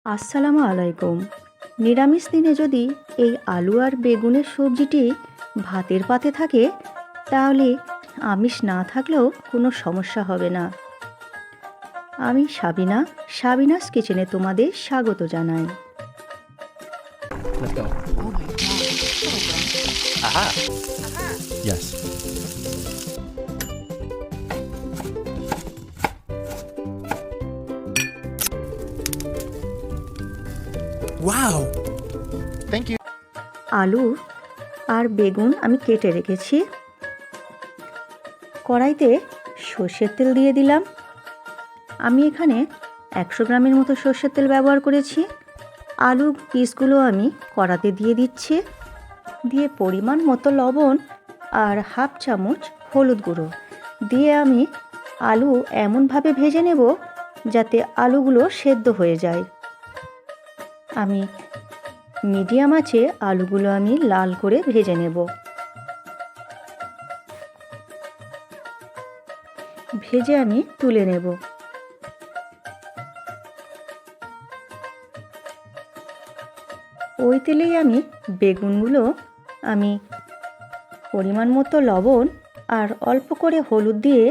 আসসালামু আলাইকুম। নিরামিষ দিনে যদি এই আলু আর বেগুনের সবজিটি ভাতের পাতে থাকে তাহলে আমিষ না থাকলেও কোনো সমস্যা হবে না। আমি সাবিনাস কিচেনে তোমাদের স্বাগত জানাই। Let's go. Oh my god. Aha. Yes. Wow. Thank you. আলু আর বেগুন আমি কেটে রেখেছি। কড়াইতে সর্ষের তেল দিয়ে দিলাম। আমি এখানে 100 গ্রামের মতো সর্ষের তেল ব্যবহার করেছি। আলু পিসগুলো আমি কড়াতে দিয়ে দিচ্ছি। দিয়ে পরিমাণ মতো লবণ আর হাফ চামচ হলুদ গুঁড়ো দিয়ে আমি আলু এমনভাবে ভেজে নেব যাতে আলুগুলো সেদ্ধ হয়ে যায়। আমি মিডিয়াম আঁচে আলুগুলো আমি লাল করে ভেজে নেব। ভেজে আমি তুলে নেব। ওই তেলেই আমি বেগুনগুলো আমি পরিমাণ মতো লবণ আর অল্প করে হলুদ দিয়ে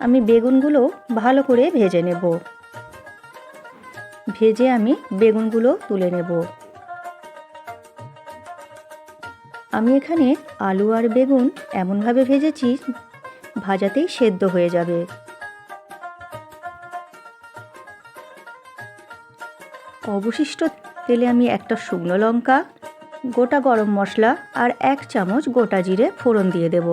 আমি বেগুনগুলো ভালো করে ভেজে নেব। ভেজে আমি বেগুনগুলো তুলে নেব। আমি এখানে আলু আর বেগুন এমনভাবে ভেজেছি ভাজাতেই সেদ্ধ হয়ে যাবে। অবশিষ্ট তেলে আমি একটা শুকনো লঙ্কা, গোটা গরম মশলা আর 1 চামচ গোটা জিরে ফোড়ন দিয়ে দেব।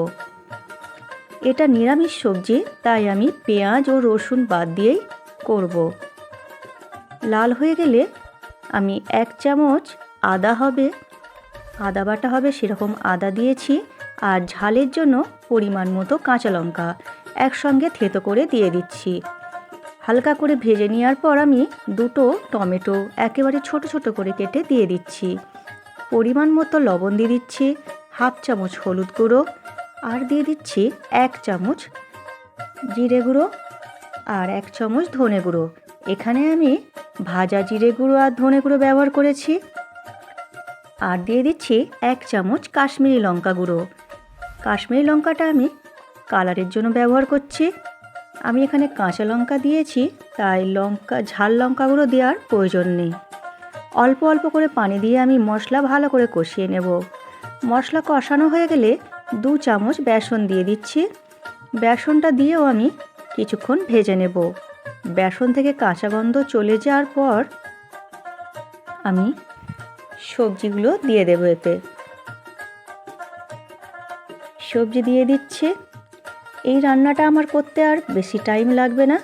এটা নিরামিষ সবজি তাই আমি পেঁয়াজ ও রসুন বাদ দিয়েই করব। লাল হয়ে গেলে আমি 1 চামচ আদা বাটা হবে সেরকম আদা দিয়েছি আর ঝালের জন্য পরিমাণ মতো কাঁচা লঙ্কা একসঙ্গে থেতো করে দিয়ে দিচ্ছি। হালকা করে ভেজে নেওয়ার পর আমি 2টো টমেটো একেবারে ছোট ছোট করে কেটে দিয়ে দিচ্ছি। পরিমাণ মতো লবণ দিয়ে দিচ্ছি, হাফ চামচ হলুদ গুঁড়ো আর দিয়ে দিচ্ছি 1 চামচ জিরে গুঁড়ো আর 1 চামচ ধনে গুঁড়ো। এখানে আমি ভাজা জিরে গুঁড়ো আর ধনে গুঁড়ো ব্যবহার করেছি। আর দিয়ে দিচ্ছি 1 চামচ কাশ্মীরি লঙ্কা গুঁড়ো। কাশ্মীরি লঙ্কাটা আমি কালারের জন্য ব্যবহার করছি। আমি এখানে কাঁচা লঙ্কা দিয়েছি তাই ঝাল লঙ্কা গুঁড়ো দেওয়ার প্রয়োজন নেই। অল্প অল্প করে পানি দিয়ে আমি মশলা ভালো করে কষিয়ে নেব। মশলা কষানো হয়ে গেলে 2 চামচ বেসন দিয়ে দিচ্ছি। বেসনটা দিয়েও আমি কিছুক্ষণ ভেজে নেব। বেসন থেকে কাঁচা গন্ধ চলে যাওয়ার পর আমি সবজিগুলো দিয়ে দেবো। এতে সবজি দিয়ে দিচ্ছি। এই রান্নাটা আমার করতে আর বেশি টাইম লাগবে না।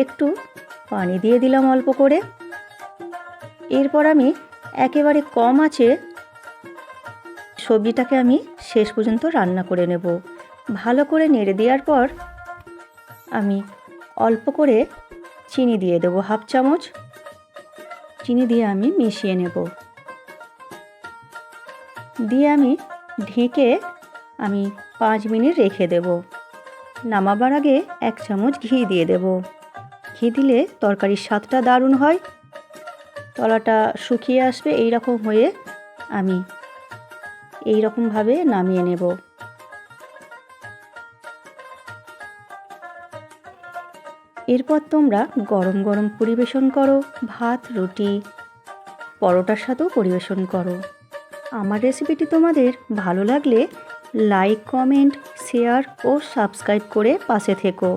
একটু পানি দিয়ে দিলাম অল্প করে। এরপর আমি একেবারে কম আঁচে সবজিটাকে আমি শেষ পর্যন্ত রান্না করে নেব। ভালো করে নেড়ে দেওয়ার পর আমি অল্প করে চিনি দিয়ে দেবো, হাফ চামচ চিনি দিয়ে আমি মিশিয়ে নেব। দিয়ে আমি ঢেকে আমি 5 মিনিট রেখে দেব। নামাবার আগে 1 চামচ ঘি দিয়ে দেব। ঘি দিলে তরকারির স্বাদটা দারুণ হয়। তলাটা শুকিয়ে আসবে এই রকম হয়ে আমি এই রকমভাবে নামিয়ে নেব। এরপর তোমরা গরম গরম পরিবেশন করো, ভাত, রুটি, পরোটার সাথেও পরিবেশন করো। আমার রেসিপিটি তোমাদের ভালো লাগলে লাইক, কমেন্ট, শেয়ার ও সাবস্ক্রাইব করে পাশে থেকো।